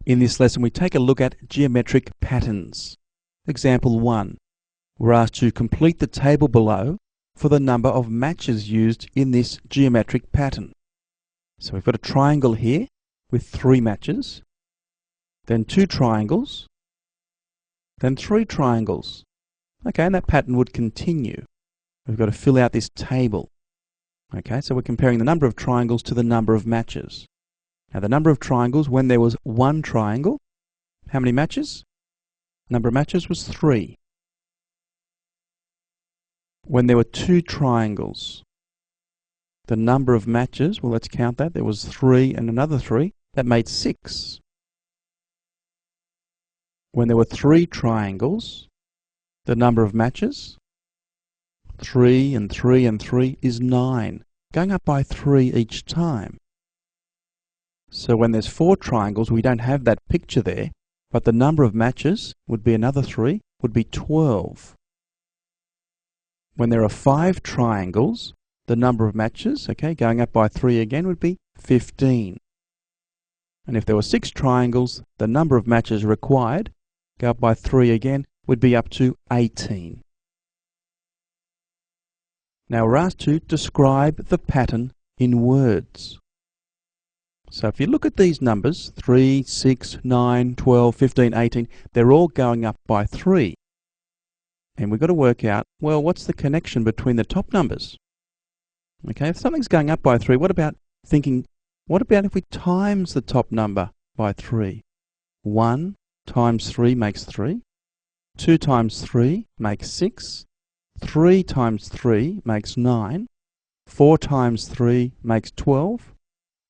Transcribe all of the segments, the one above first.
In this lesson, we take a look at geometric patterns. Example 1. We're asked to complete the table below for the number of matches used in this geometric pattern. So we've got a triangle here with 3 matches, then 2 triangles, then 3 triangles. Okay, and that pattern would continue. We've got to fill out this table. Okay, so we're comparing the number of triangles to the number of matches. Now the number of triangles, when there was 1 triangle, how many matches? Number of matches was 3. When there were 2 triangles, the number of matches, well, let's count that. There was 3 and another 3. That made 6. When there were 3 triangles, the number of matches, 3 and 3 and 3 is 9, going up by 3 each time. So when there's 4 triangles, we don't have that picture there, but the number of matches would be another 3, would be 12. When there are 5 triangles, the number of matches, okay, going up by 3 again, would be 15. And if there were 6 triangles, the number of matches required, go up by 3 again, would be up to 18. Now we're asked to describe the pattern in words. So if you look at these numbers, 3, 6, 9, 12, 15, 18, they're all going up by 3. And we've got to work out, well, what's the connection between the top numbers? Okay, if something's going up by 3, what about if we times the top number by 3? 1 times 3 makes 3. 2 times 3 makes 6. 3 times 3 makes 9. 4 times 3 makes 12.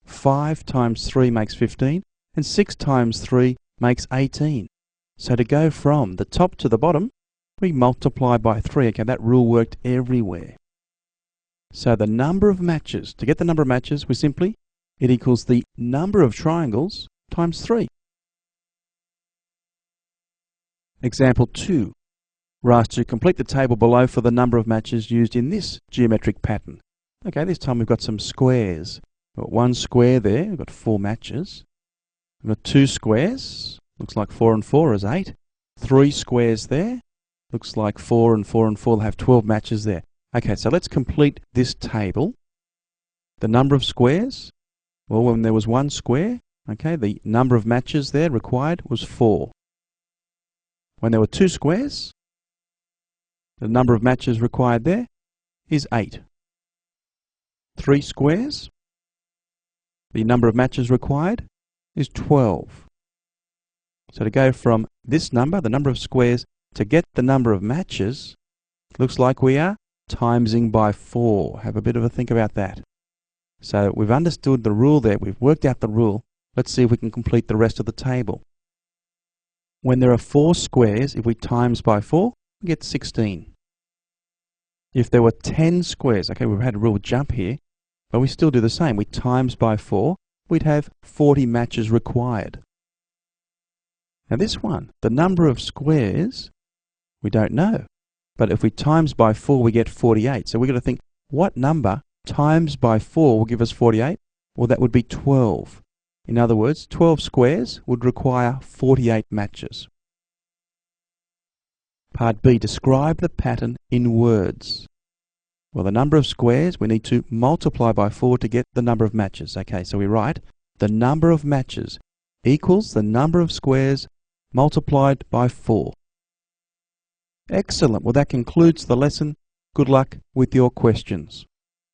5 times 3 makes 15, and 6 times 3 makes 18. So to go from the top to the bottom, we multiply by 3. Okay, that rule worked everywhere. So the number of matches, to get the number of matches, it equals the number of triangles times 3. Example 2. We're asked to complete the table below for the number of matches used in this geometric pattern. Okay, this time we've got some squares. We've got 1 square there, we've got 4 matches. We've got 2 squares, looks like 4 and 4 is 8. 3 squares there, looks like 4 and 4 and 4 will have 12 matches there. Okay, so let's complete this table. The number of squares, well, when there was 1 square, okay, the number of matches there required was 4. When there were 2 squares, the number of matches required there is 8. 3 squares, the number of matches required is 12. So to go from this number, the number of squares, to get the number of matches, looks like we are timesing by 4. Have a bit of a think about that. So we've understood the rule there. We've worked out the rule. Let's see if we can complete the rest of the table. When there are 4 squares, if we times by 4, we get 16. If there were 10 squares, okay, we've had a real jump here, but we still do the same. We times by 4, we'd have 40 matches required. Now this one, the number of squares, we don't know. But if we times by 4, we get 48. So we've got to think, what number times by 4 will give us 48? Well, that would be 12. In other words, 12 squares would require 48 matches. Part B, describe the pattern in words. Well, the number of squares, we need to multiply by 4 to get the number of matches. Okay, so we write the number of matches equals the number of squares multiplied by 4. Excellent. Well, that concludes the lesson. Good luck with your questions.